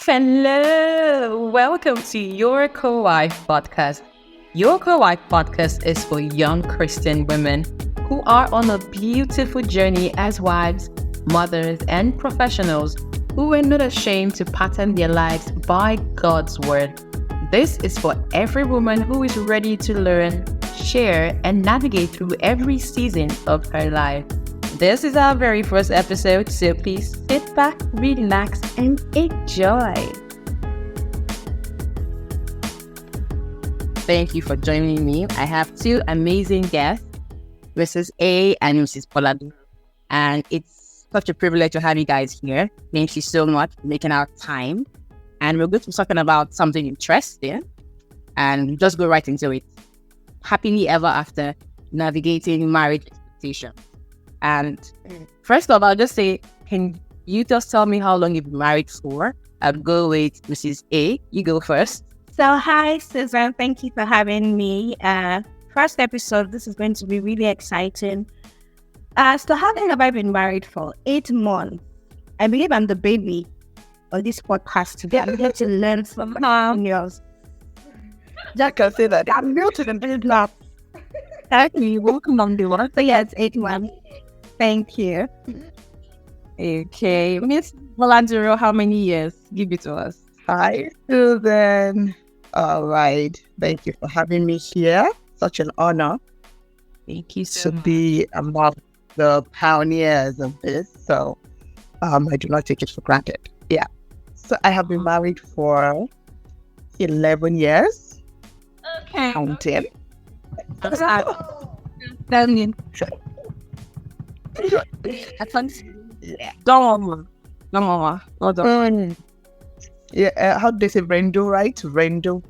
Hello, welcome to Your Co-Wife podcast. Your Co-Wife podcast is for young Christian women who are on a beautiful journey as wives, mothers, and professionals who are not ashamed to pattern their lives by God's word. This is for every woman who is ready to learn, share, and navigate through every season of her life. This is our very first episode, so please sit back, relax, and enjoy. Thank you for joining me. I have two amazing guests, Mrs. A and Mrs. Pollard. And it's such a privilege to have you guys here. Thank you so much for making our time. And we're going to be talking about something interesting and just go right into it. Happily ever after, navigating marriage expectations. And first of all, I'll just say, can you just tell me how long you've been married for? I'll go with Mrs. A. You go first. So, hi, Susan. Thank you for having me. First episode, this is going to be really exciting. So how long have I been married for? 8 months. I believe I'm the baby on this podcast today. I'm here to learn from yours. Jack can say that. I'm new to the business. Exactly. Welcome on the one. So yeah, it's 8 months. Thank you. Okay. Miss Volandero, how many years? Give it to us. Hi, Susan. All right. Thank you for having me here. Such an honor Thank you so to much. be among the pioneers of this. So I do not take it for granted. Yeah. So I have been married for 11 years. Okay. Counting. Don't worry. Yeah. How do they say Rendo, right? Rendo.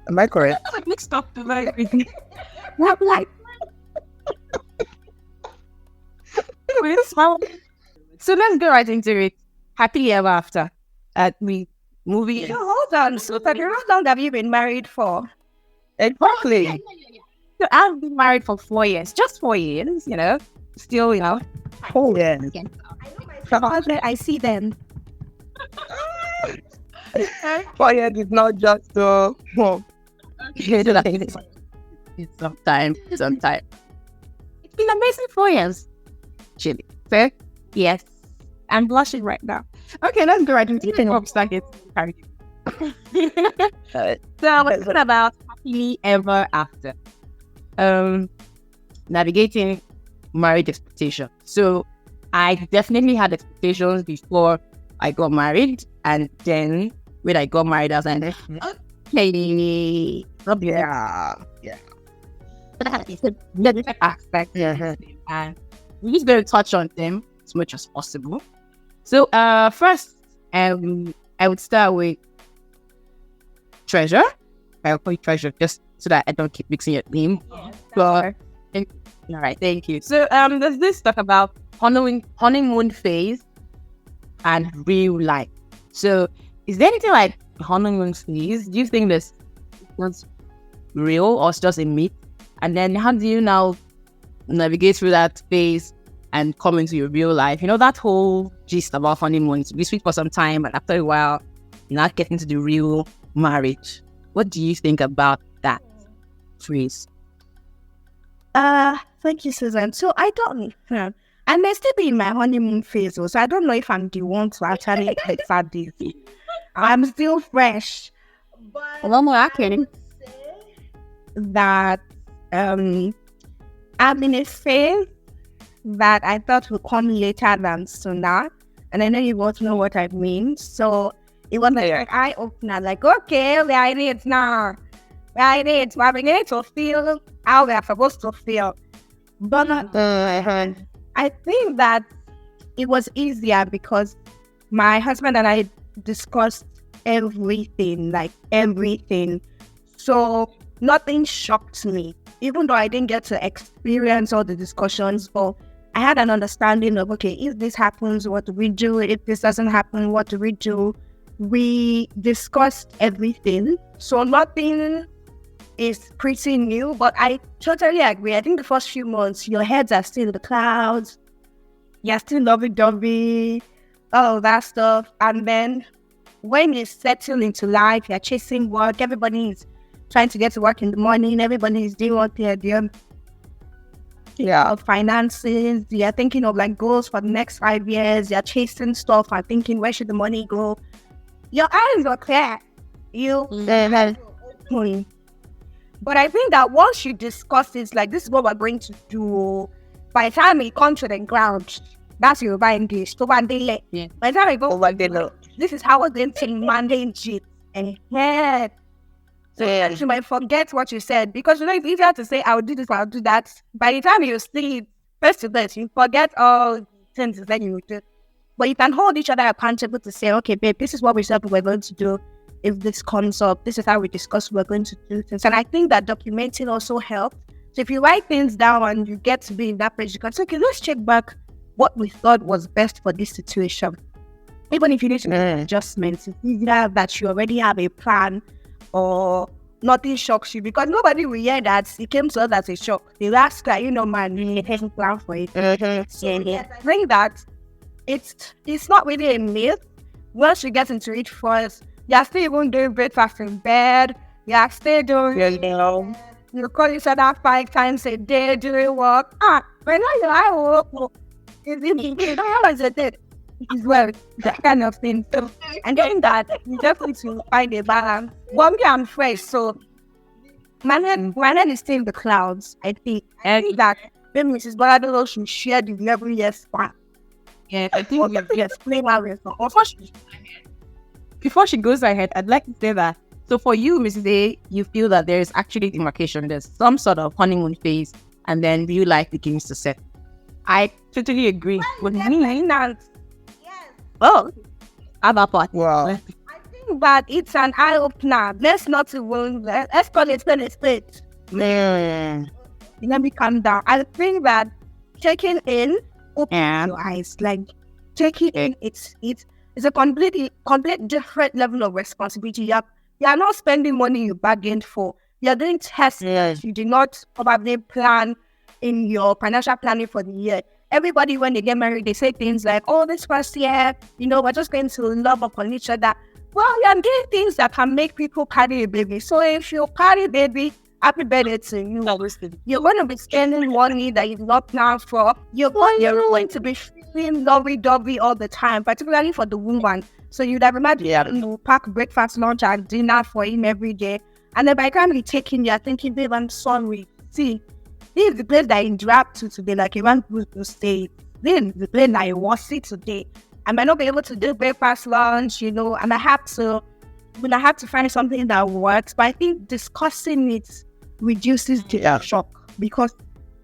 Am I correct? I mixed up the very So let's go right into it. Happily ever after. We movie. So hold on, Susan. How long have you been married for? Exactly. So I've been married for 4 years. Just 4 years, Still, Oh, yeah. I see them. 4 years is not just It's some time. It's been amazing 4 years. Chilly. Fair? Yes. I'm blushing right now. Okay, let's go right into it. So we're talking about happily ever after. Navigating marriage expectations. So I definitely had expectations before I got married, and then when I got married, I was like, okay, yeah. different aspects, and we're just going to touch on them as much as possible. So, first, I would start with Treasure. I'll call you Treasure just so that I don't keep mixing your name. All right, thank you. So, there's this talk about honeymoon phase and real life. So, is there anything like honeymoon phase? Do you think this was real or it's just a myth? And then how do you now navigate through that phase and come into your real life? That whole gist about honeymoon, to be sweet for some time, but after a while, you're not getting to the real marriage. What do you think about that phrase? Thank you, Susan. So I don't know. I may still be in my honeymoon phase, so I don't know if I'm the one to actually accept this. I'm still fresh. But Well, no, actually. that I'm in a phase that I thought would come later than sooner. And I know you both know what I mean. So it was like an eye opener, like, okay, we are in it now. We are in it. We're beginning to feel how we are supposed to feel. But I think that it was easier because my husband and I discussed everything. So nothing shocked me, even though I didn't get to experience all the discussions. But I had an understanding of, okay, if this happens, what do we do? If this doesn't happen, what do we do? We discussed everything. So nothing is pretty new, but I totally agree. I think the first few months, your heads are still in the clouds. You're still lovey-dovey, all of that stuff. And then when you settle into life, you're chasing work, everybody is trying to get to work in the morning, everybody is doing what they're doing. Yeah. Of finances, you're thinking of like goals for the next 5 years, you're chasing stuff and thinking, where should the money go? Your eyes are clear. You open. But I think that once you discuss it, like this is what we're going to do, by the time it comes to the ground, that's your English. So one day, Yeah. by the time I go, Over there. this is how we're going to manage it. And so you might forget what you said, because you know it's easier to say I'll do this, I'll do that. By the time you sleep, first to this, you forget all things that you do. But you can hold each other accountable to say, okay, babe, this is what we said we're going to do. If this comes up, this is how we discuss we're going to do things. And I think that documenting also helps. So if you write things down and you get to be in that place, you can say, okay, let's check back what we thought was best for this situation. Even if you need to make adjustments, it's easier that you already have a plan or nothing shocks you, because nobody will hear that it came to us as a shock. They'll ask that, man, you have a plan for it. So I think that it's not really a myth. Once you get into it first, you're still even doing breakfast in bed, you're still doing, you call each other 5 times a day during work. When I work, it's a day. As well, that kind of thing. So, and then that, you definitely find a balance. One day I'm fresh, so my head is still in the clouds, I think. And that maybe Mrs. Baradolo should share the 11 years span. Yeah, I think we have explain how it's before she goes ahead, I'd like to say that, so for you, Mrs. A, you feel that there is actually demarcation. There's some sort of honeymoon phase, and then real life begins to set. I totally agree with me. Oh, how about part? Wow. I think that it's an eye-opener. Let's not even, let's call it straight. Let me calm down. I think that taking in, open your eyes. Like, taking in, it's a complete different level of responsibility. You're not spending money you bargained for. You're doing tests you did not probably plan in your financial planning for the year. Everybody, when they get married, they say things like, oh, this first year, we're just going to love upon each other. Well, you're doing things that can make people carry a baby. So if you carry a baby, happy birthday to you. You're going to be spending money that you did not plan for. You're going to be feeling lovey-dovey all the time, particularly for the woman. So you'd have imagined pack breakfast, lunch, and dinner for him every day. And then by the time you take him, you're thinking, babe, I'm sorry. See, this is the place that you drive to today, like you want to stay. This is the place that you want to see today. I might not be able to do breakfast, lunch, and I have to find something that works. But I think discussing it reduces the shock, because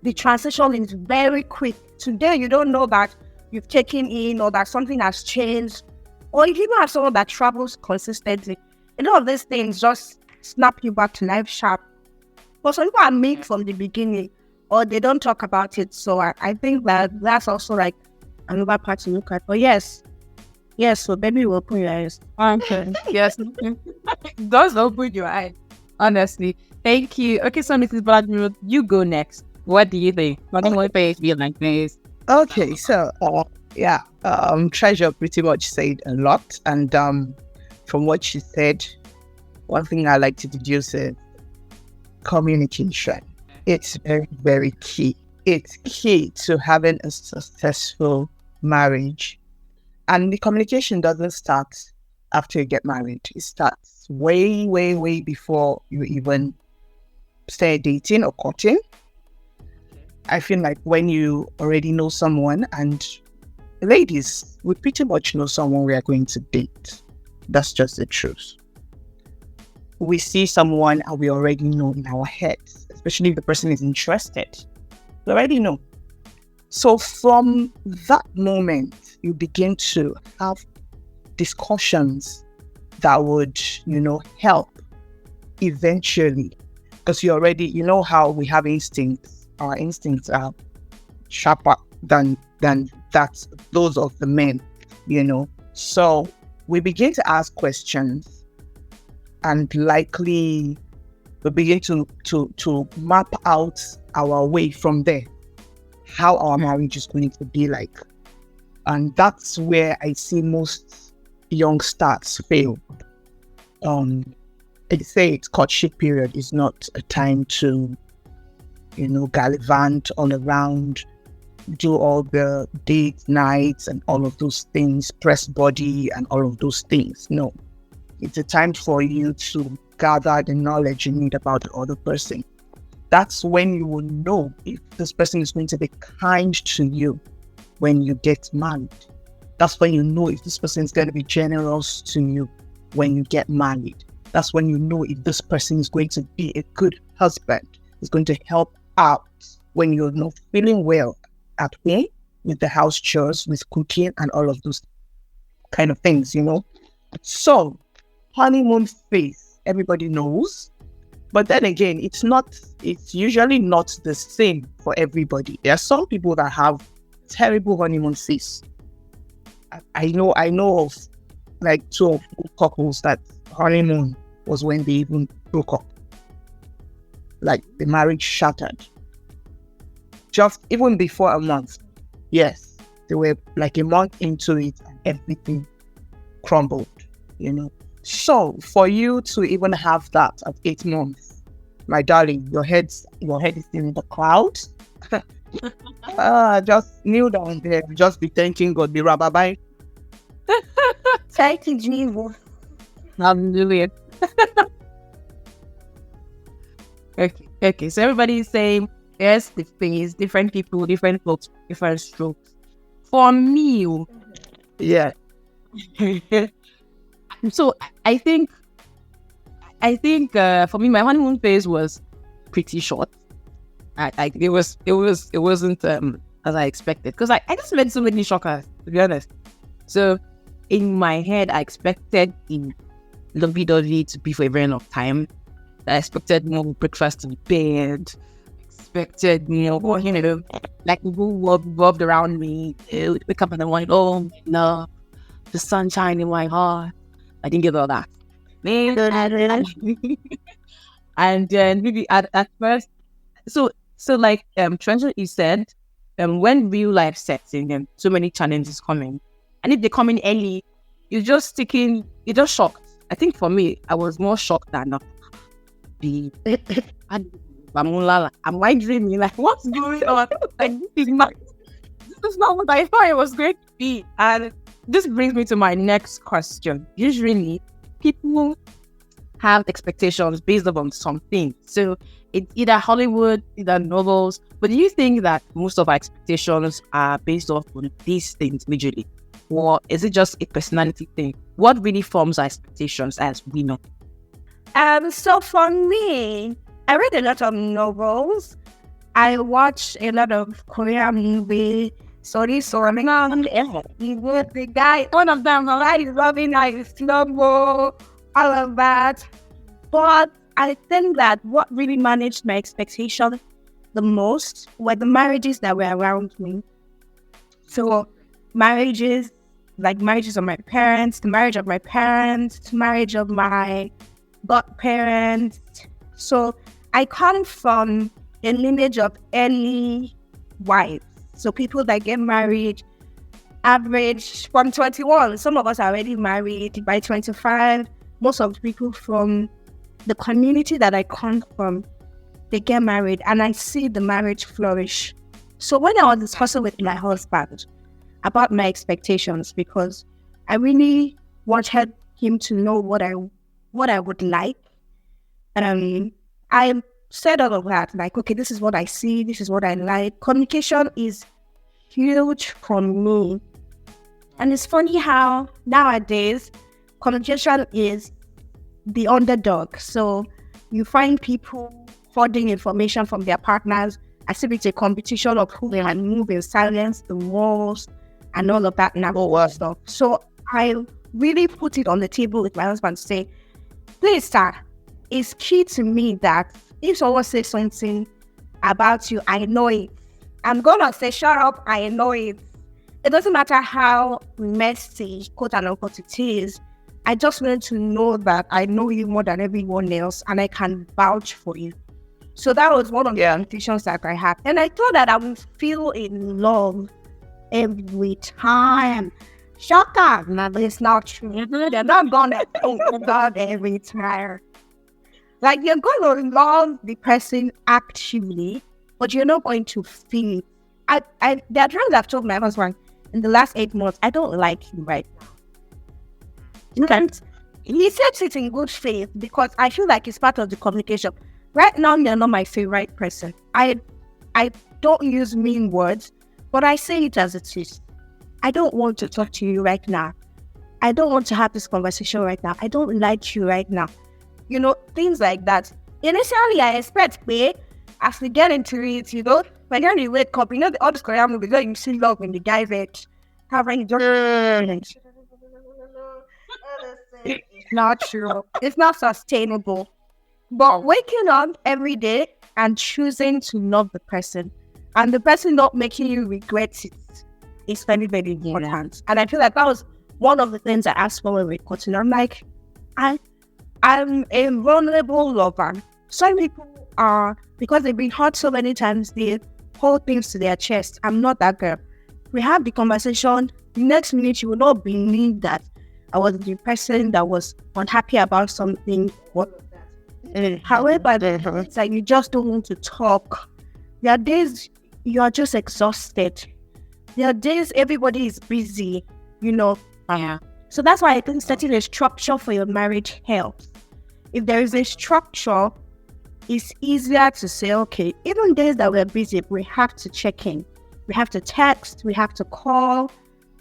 the transition is very quick. Today, you don't know that you've taken in or that something has changed. Or if you have someone that travels consistently, all of these things just snap you back to life sharp. But some people are made from the beginning, or they don't talk about it. So I think that's also like another part to look at. But yes, so maybe we'll open your eyes. Okay. Yes. It does open your eyes. Honestly. Thank you. Okay, so Mrs. Vladimir, you go next. What do you think? What do you think feel like this? Okay, so Treasure pretty much said a lot, and from what she said, one thing I like to deduce is communication. It's very, very key. It's key to having a successful marriage. And the communication doesn't start after you get married. It starts way, way, way before you even start dating or courting. I feel like when you already know someone, and ladies, we pretty much know someone we are going to date. That's just the truth. We see someone and we already know in our heads, especially if the person is interested. We already know. So from that moment, you begin to have discussions that would, help eventually. Because you already, how we have instincts. Our instincts are sharper than those of the men, So we begin to ask questions, and likely we begin to map out our way from there, how our marriage is going to be like. And that's where I see most young stars fail. They say its courtship period is not a time to, gallivant all around, do all the date nights and all of those things, press body and all of those things. No, it's a time for you to gather the knowledge you need about the other person. That's when you will know if this person is going to be kind to you when you get married. That's when you know if this person is going to be generous to you when you get married. That's when you know if this person is going to be a good husband, is going to help out when you're not feeling well at home with the house chores, with cooking and all of those kind of things, So, honeymoon phase, everybody knows. But then again, it's usually not the same for everybody. There are some people that have terrible honeymoon phase. I know of like 2 couples that honeymoon was when they even broke up. Like the marriage shattered. Just even before a month. Yes, they were like a month into it and everything crumbled, So for you to even have that at 8 months, my darling, your head is in the clouds. Just kneel down there, just be thanking God, be rabbi. Thank you, Jesus. Hallelujah. Okay. So everybody is saying, yes, the phase, different people, different folks, different strokes. For me, yeah. So I think for me, my honeymoon phase was pretty short. It wasn't as I expected, because I just met so many shockers, to be honest. So in my head, I expected the lovey-dovey to be for a very long time. I expected more breakfast in bed. Expected, like people revolved around me. They would wake up in the morning, oh no, the sunshine in my heart. I didn't get all that. And then maybe at first, so like Trenton, you said, when real life sets in, and so many challenges coming, and if they come in early, you're just shocked. I think for me, I was more shocked than not. Am I dreaming? Like, what's going on? Like, this is not what I thought it was going to be. And this brings me to my next question. Usually, people have expectations based upon something. So it's either Hollywood, either novels. But do you think that most of our expectations are based off on these things majorly? Or is it just a personality thing? What really forms our expectations as we know? So for me, I read a lot of novels. I watch a lot of Korean movies. The guy, one of them, is loving like slow, all of that. But I think that what really managed my expectation the most were the marriages that were around me. So marriages of my parents, the marriage of my parents, the marriage of my godparents. So I come from a lineage of early wives. So people that get married, average from 21. Some of us are already married by 25. Most of the people from the community that I come from, they get married, and I see the marriage flourish. So when I was discussing with my husband about my expectations, because I really wanted him to know what I would like, I said all of that, like, okay, this is what I see, this is what I like. Communication is huge for me. And it's funny how nowadays communication is the underdog. So you find people hoarding information from their partners as if it's a competition of who can move in silence the most and all of that stuff. So I really put it on the table with my husband to say, please, sir, it's key to me that if someone says something about you, I know it. I'm gonna say, shut up, I know it. It doesn't matter how messy, quote unquote, it is. I just want to know that I know you more than everyone else and I can vouch for you. So that was one of the invitations that I had. And I thought that I would feel in love every time. Shocker! No, it's not true. They're not gonna think about every time. Like, you're going to love the person actively, but you're not going to feel it. There are times I've told my husband in the last 8 months, I don't like you right now. And he said it in good faith because I feel like it's part of the communication. Right now, you're not my favorite person. I don't use mean words, but I say it as it is. I don't want to talk to you right now. I don't want to have this conversation right now. I don't like you right now. You know, things like that. Initially, I expect, as we get into it, you know, when you're in the wake up, you know, all this Korean movies, you see love in the guy's head. It's not true. It's not sustainable. But waking up every day and choosing to love the person and the person not making you regret it is very, very important. And I feel like that was one of the things I asked for when we cutting. I'm like, I'm a vulnerable lover. Some people are, because they've been hurt so many times, they hold things to their chest. I'm not that girl. We have the conversation. The next minute, you will not believe that I was the person that was unhappy about something. However, it's like you just don't want to talk. There are days you are just exhausted. There are days everybody is busy, you know. Yeah. So that's why I think setting a structure for your marriage helps. If there is a structure, it's easier to say, okay, even days that we're busy, we have to check in. We have to text, we have to call.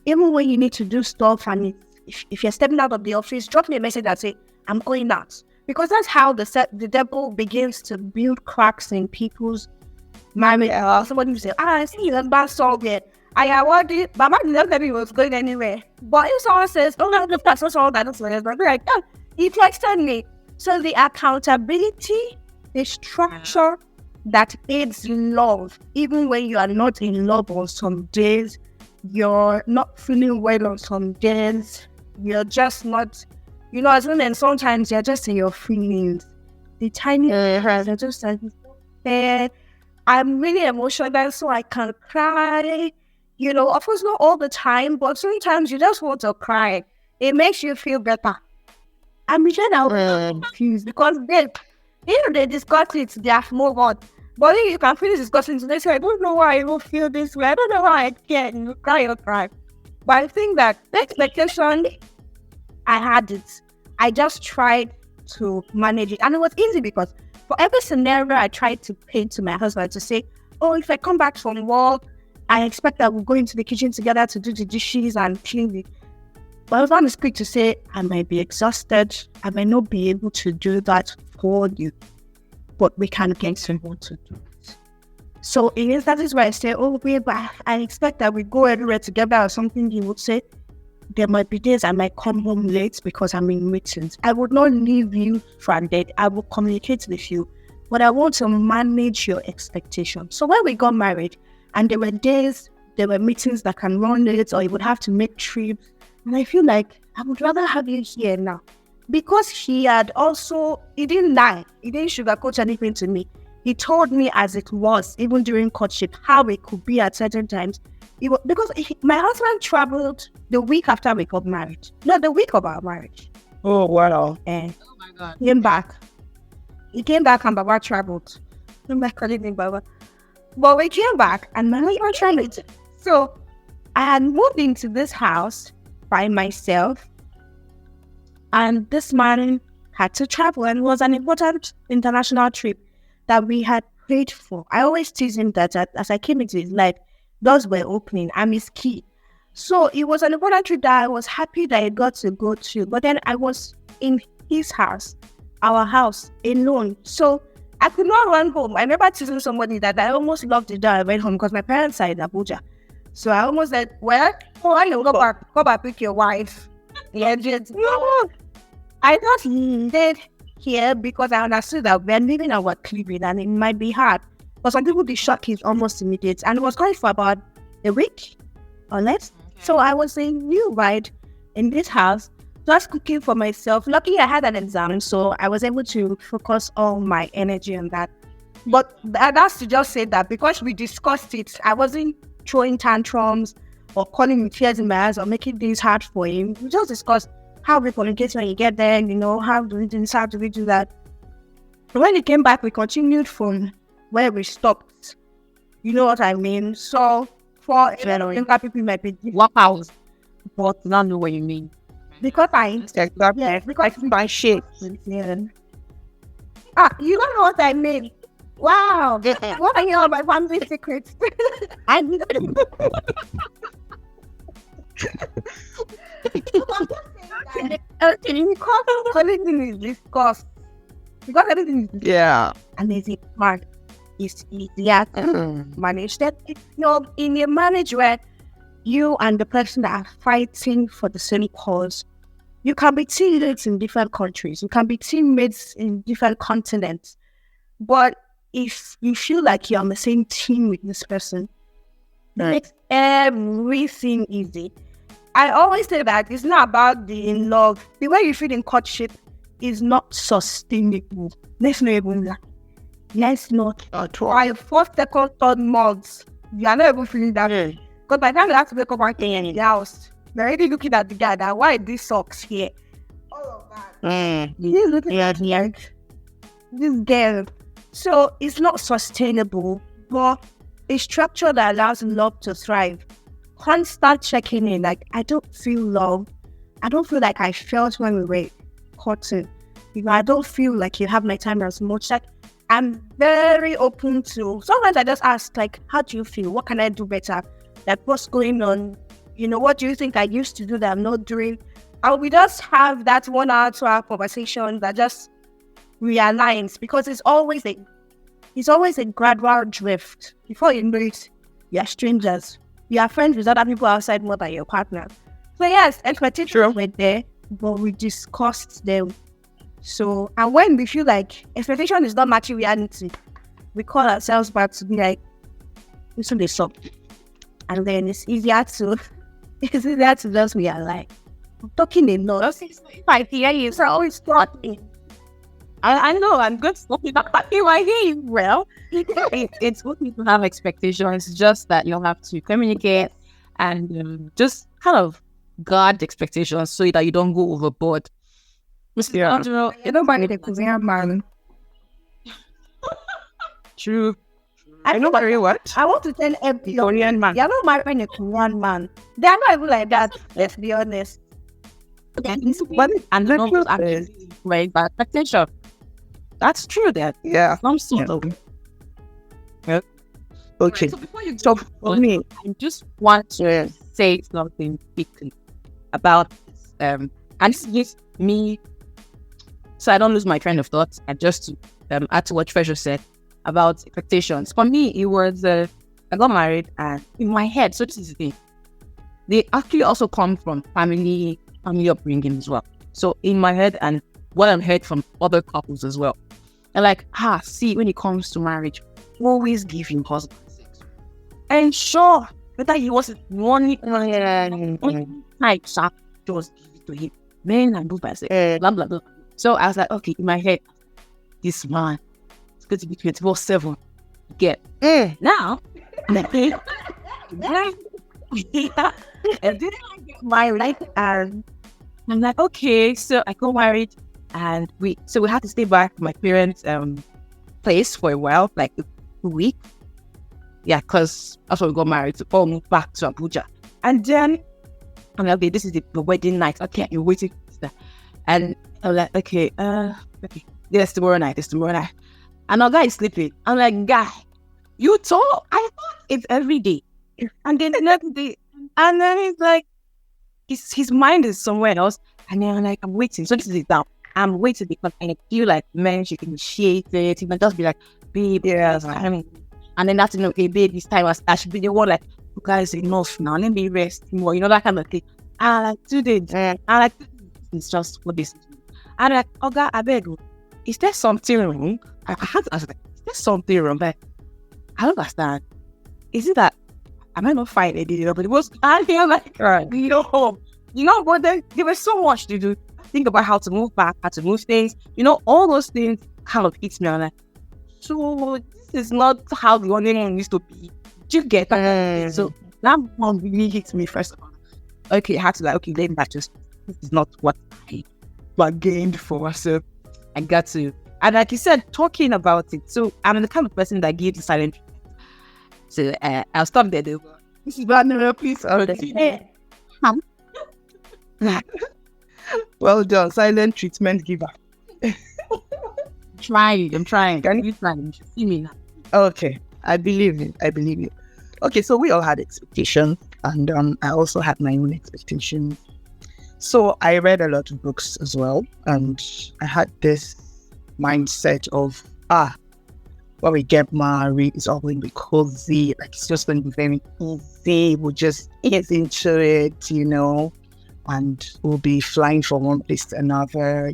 Even when you need to do stuff and if you're stepping out of the office, drop me a message that say, I'm going out. Because that's how the devil begins to build cracks in people's marriage. Somebody will say, I see you in bad song here. I award it, but my didn't tell me he was going anywhere. But if someone says, don't have the person, so that's what I'll be like, oh, he texted me. So the accountability, the structure that aids love, even when you are not in love on some days, you're not feeling well on some days, you're just not, you know, as women, sometimes you're just in your feelings. The tiny things are just like, I'm really emotional, so I can cry. You know, of course, not all the time, but sometimes you just want to cry. It makes you feel better. I'm really confused because they discuss it, they have moved on. But if you can finish discussing today, so I don't know why I don't feel this way. I don't know why I can't. You cry. But I think that the expectation, I had it. I just tried to manage it. And it was easy because for every scenario I tried to paint to my husband to say, oh, if I come back from work, I expect that we'll go into the kitchen together to do the dishes and clean it. But I was on quick to say, I might be exhausted. I might not be able to do that for you. But we can get someone to do it. So that is why I say, oh, babe, I expect that we go everywhere together or something. He would say, there might be days I might come home late because I'm in meetings. I would not leave you stranded. I will communicate with you. But I want to manage your expectations. So when we got married, and there were days, there were meetings that can run late, or you would have to make trips. And I feel like I would rather have you here now. Because he didn't lie. He didn't sugarcoat anything to me. He told me as it was, even during courtship, how it could be at certain times. My husband traveled the week after we got married. No, the week of our marriage. Oh, wow. And Oh my God. He came back and Baba traveled. I'm like calling him Baba. But we came back and my husband traveled. So I had moved into this house by myself. And this man had to travel, and it was an important international trip that we had prayed for. I always tease him that as I came into his life, doors were opening. I'm his key. So it was an important trip that I was happy that I got to go to. But then I was in his house, our house, alone. So I could not run home. I remember teasing somebody that I almost loved the day I went home because my parents are in Abuja. So I almost said, well, I know, go back with your wife. Yeah, just, no. I thought he did here because I understood that we're living our Cleveland and it might be hard. But some people, the shock is almost immediate. And it was going for about a week or less. Okay. So I was a new bride in this house, just cooking for myself. Luckily, I had an exam, so I was able to focus all my energy on that. But that's to just say that because we discussed it, I wasn't throwing tantrums or calling with tears in my eyes or making things hard for him. We just discussed how we communicate when you get there, how do we do this, how do we do that. And when he came back, we continued from where we stopped. You know what I mean? So for younger people, might be What house? But not know what you mean. because I because my shit. you don't know what I mean. Wow, what are you all my family secrets? I everything is discussed because everything is Yeah. and there's a part is easier to manage that. In a marriage where you and the person that are fighting for the same cause, you can be teammates in different countries, you can be teammates in different continents, but if you feel like you're on the same team with this person, it makes everything easy. I always say that it's not about the in love. The way you feel in courtship is not sustainable. Let's not even lie. Let's not try first, second, third months. You are not even feeling that way. Because by the time you have to wake up and clean in the house, you're already looking at the guy that why this socks here. All of that. He's looking at me this girl. So it's not sustainable, but a structure that allows love to thrive. Constant checking in, like I don't feel love. I don't feel like I felt when we were courting. I don't feel like you have my time as much. Like I'm very open to. Sometimes I just ask, like, how do you feel? What can I do better? Like, what's going on? What do you think I used to do that I'm not doing? And we just have that 1 hour, 2 hour conversation that just realigns because it's always a gradual drift. Before you know it, you're strangers. You are friends with other people outside more than your partner. So yes, expectations were there, but we discussed them. So, and when we feel like expectation is not matching reality, we call ourselves back to be like, listen this up. And then it's easier to just realize. I'm talking enough. If I hear you, so always talking. I know, I'm good. I hear you well. It's good to have expectations. It's just that you'll have to communicate and just kind of guard expectations so that you don't go overboard. Yeah. You don't mind the Korean man. True. I know what? I want to tell every Korean man. You're not marrying a Korean man. They're not even like that, let's be honest. And the truth is, right, but expectation. That's true. That some sort of. Yeah. Okay. So before you So for me, I just want to say something quickly about this. And this is me, so I don't lose my train of thought. And just to add to what Treasure said about expectations. For me, it was I got married, and in my head. So this is the thing. They actually also come from family upbringing as well. So in my head, and what I've heard from other couples as well. And like, see, when it comes to marriage, always give your husband sex. And sure, whether he was one night, just give it to him. Man, I do by sex. Blah, blah, blah. So I was like, okay, in my head, this man is going to be 24/7. Get now. And then I get married, and I'm like, okay, so I got married. And we had to stay back at my parents' place for a while, like a week. Yeah, because that's when we got married. So all moved back to Abuja. And then I'm like, okay, this is the wedding night. Okay, you're waiting for that. And I'm like, okay, yes, tomorrow night. And our guy is sleeping. I'm like, guy, you talk? I thought it's every day. And then the next day, and then he's like, his mind is somewhere else. And then I'm like, I'm waiting. So this is it now. I'm waiting because I feel like men should initiate it. You can just be like, babe, and then that's okay, babe, this time I should be the one like, you guys, enough now, let me rest more, that kind of thing. And like, 2 days, and like, it's just what this is. And like, oh God, I beg you, is there something wrong? I had to ask, like, is there something wrong? But I don't understand. Is it that I might not find it, but it was, and they're like, but then there was so much to do. Think about how to move back, how to move things, all those things kind of hits me. I'm like, so this is not how the honeymoon used to be. Do you get that? So that one really hit me first of all. Okay, I had to let me just, this is not what I bargained for. So I got to, and like you said, talking about it. So I'm the kind of person that gives the silent treatment. So I'll stop there though. This is bad, no, please. Well done, silent treatment giver. I'm trying. Can you try? You should see me now. Okay, I believe you. Okay, so we all had expectations, and I also had my own expectations. So I read a lot of books as well, and I had this mindset of when we get married, it's all going to be cozy, like it's just going to be very easy. We'll just ease into it, and we'll be flying from one place to another,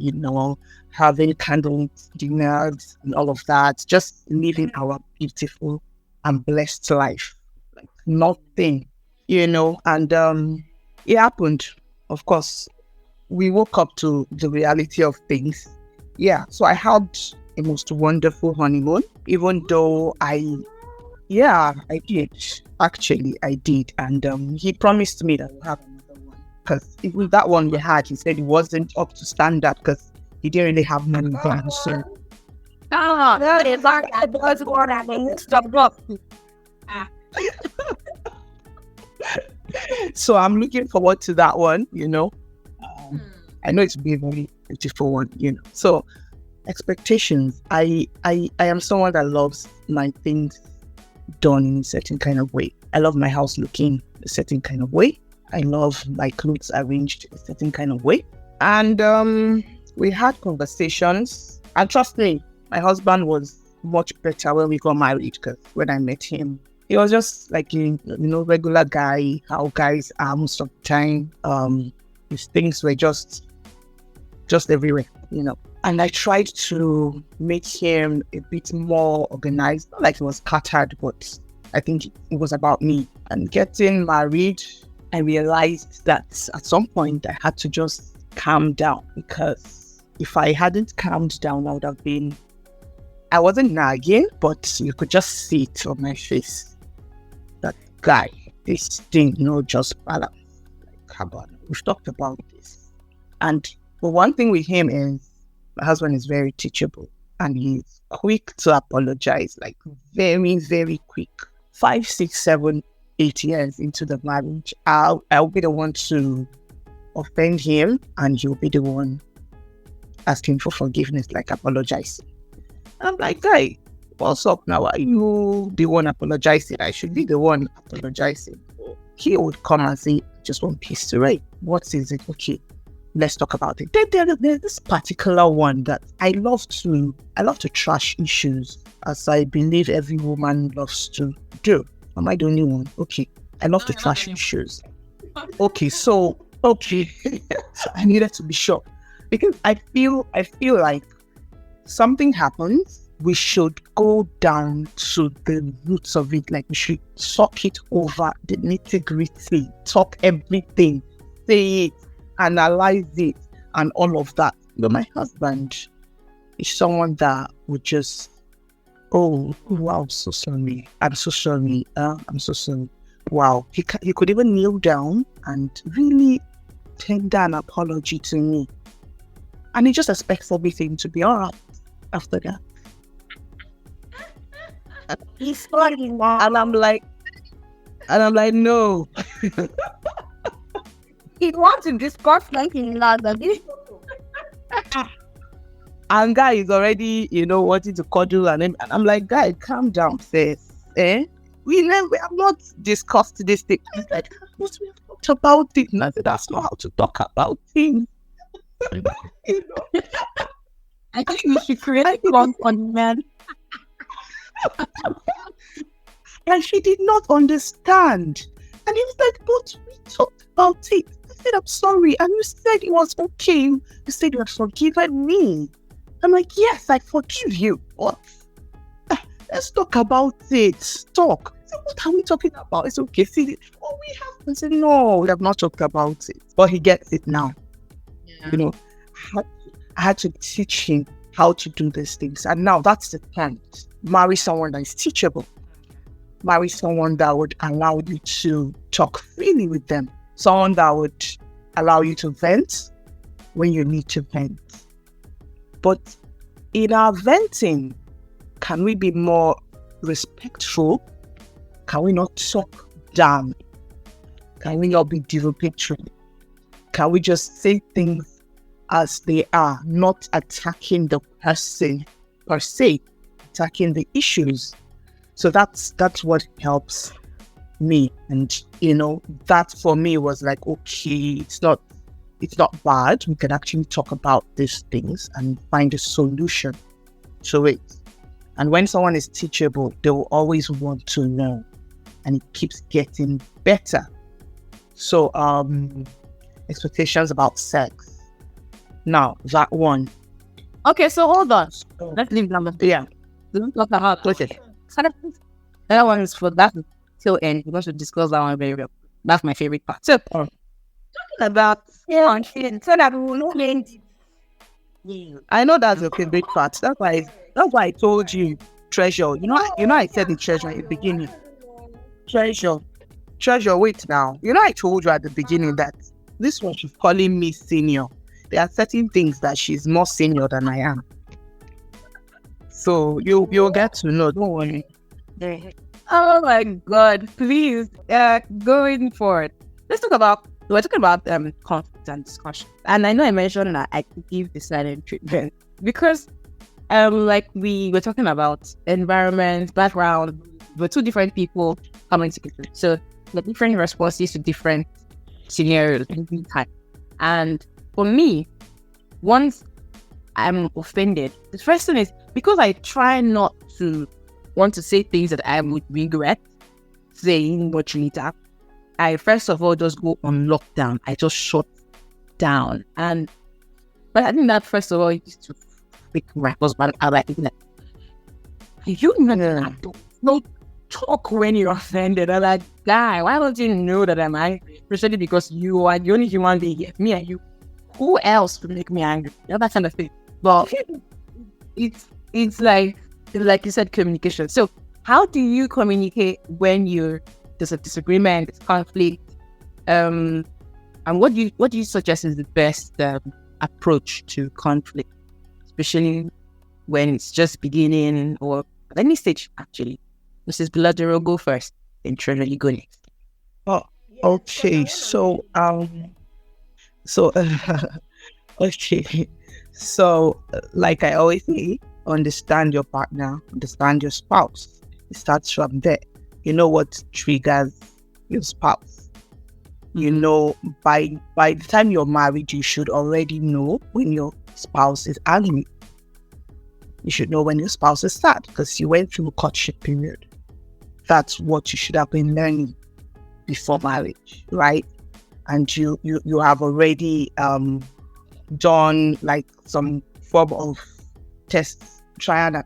having candle dinners and all of that, just living our beautiful and blessed life. Like nothing, and it happened. Of course, we woke up to the reality of things. Yeah, so I had a most wonderful honeymoon, even though I did. Actually, I did. And he promised me that we'll have another one. Because even that one we had, he said it wasn't up to standard because he didn't really have money then. So so I'm looking forward to that one, I know it's be a very beautiful one, So expectations. I am someone that loves my things done in a certain kind of way. I love my house looking a certain kind of way. I love my clothes arranged a certain kind of way. And we had conversations. And trust me, my husband was much better when we got married, because when I met him, he was just like a regular guy, how guys are most of the time. His things were just everywhere, And I tried to make him a bit more organized, not like he was scattered, but I think it was about me. And getting married, I realized that at some point I had to just calm down, because if I hadn't calmed down, I wasn't nagging, but you could just see it on my face. That guy, this thing, just balance. Like, come on, we've talked about this. And the one thing with him is, my husband is very teachable, and he's quick to apologize, like very, very quick. 5, 6, 7, 8 years into the marriage, I'll be the one to offend him, and he'll be the one asking for forgiveness, like apologizing. I'm like, guy, what's up now? Are you the one apologizing? I should be the one apologizing. He would come and say, just one piece to write. What is it? Okay, let's talk about it. There's this particular one that I love to trash issues, as I believe every woman loves to do. Am I the only one? Okay, I love to trash issues. Okay, so I needed to be sure, because I feel like something happens, we should go down to the roots of it. Like, we should talk it over, the nitty-gritty, talk everything, say it, analyze it, and all of that. But my husband is someone that would just, oh wow, so sorry, I'm so sorry, I'm so sorry. Wow, he could even kneel down and really tender an apology to me, and he just expects everything to be all right after that. He's funny, And I'm like, no. he wants to discuss like in London. And guy is already, wanting to cuddle, and I'm like, guy, calm down, sis. We have not discussed this thing. He's like, what, we have talked about it? And I said, that's not how to talk about things. I think we should create one on man. And she did not understand. And he was like, but we talked about it. I said, I'm sorry. And you said it was okay. You said you had forgiven me. I'm like, yes, I forgive you. What? Let's talk about it. Talk. I said, what are we talking about? It's okay. See, we have. I said, no, we have not talked about it. But he gets it now. Yeah. I had to teach him how to do these things. And now that's the point. Marry someone that is teachable. marry someone that would allow you to talk freely with them, someone that would allow you to vent when you need to vent. But in our venting, can we be more respectful? Can we not talk down? Can we not be derogatory? Can we just say things as they are, not attacking the person per se, attacking the issues? So that's what helps me. And that for me was like, okay, it's not bad. We can actually talk about these things and find a solution to it. And when someone is teachable, they will always want to know, and it keeps getting better. So expectations about sex. Now that one. Okay, so hold on. Let's leave number 3. Yeah. Don't talk about Okay. That one is for that till end. We're going to discuss that one very well. That's my favorite part. So talking about so that we will know plenty. I know that's your favorite part. That's why I told you treasure. I said the treasure at the beginning. Treasure, wait now. I told you at the beginning that this one she's calling me senior. There are certain things that she's more senior than I am. So you'll get to know. Don't worry. Oh my God! Please, going forward, we're talking about conflict and discussion. And I know I mentioned that I could give the silent treatment because, like we were talking about environment, background. We're two different people coming together, so the different responses to different scenarios in time. And for me, once I'm offended, the first thing is because I try not to want to say things that I would regret saying much later. I first of all just go on lockdown. I just shut down, but I think that first of all is to make my husband out. I think that you don't talk when you're offended. I'm like, guy, why don't you know that I'm angry? Especially because you are the only human being here, me and you. Who else would make me angry? That kind of thing. But it's like you said, communication. So how do you communicate when there's a disagreement, there's conflict? And what do you suggest is the best approach to conflict, especially when it's just beginning or at any stage actually? Mrs. Biladero, go first. Then Trevor, you go next. Oh, okay. So okay. So, like I always say, understand your partner, understand your spouse. It starts from there. You know what triggers your spouse. By the time you're married, you should already know when your spouse is angry. You should know when your spouse is sad because you went through a courtship period. That's what you should have been learning before marriage, right? And you have already done like some form of tests, try and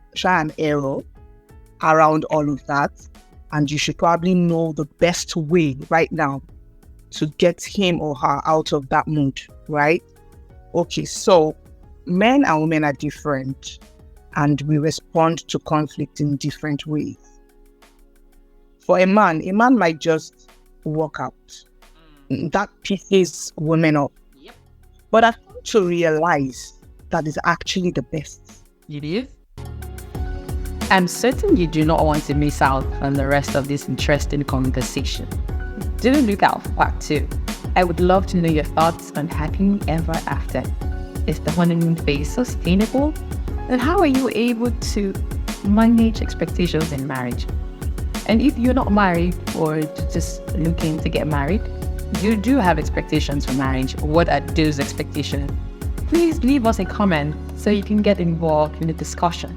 error around all of that, and you should probably know the best way right now to get him or her out of that mood, right? Okay, so men and women are different, and we respond to conflict in different ways. For a man might just walk out. That pisses women off. Yep. But I've come to realize that is actually the best. It is. I'm certain you do not want to miss out on the rest of this interesting conversation. Do look out for part 2. I would love to know your thoughts on happily ever after. Is the honeymoon phase sustainable? And how are you able to manage expectations in marriage? And if you're not married or just looking to get married, you do have expectations for marriage. What are those expectations? Please leave us a comment so you can get involved in the discussion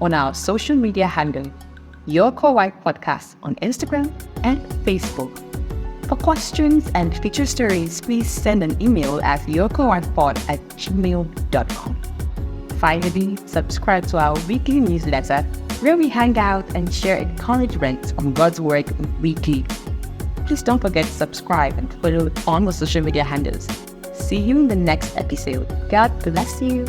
on our social media handle, Your Co-Wife Podcast on Instagram and Facebook. For questions and feature stories, please send an email at yourcowifepod@gmail.com. Finally, subscribe to our weekly newsletter where we hang out and share encouragement on God's work weekly. Please don't forget to subscribe and follow on the social media handles. See you in the next episode. God bless you.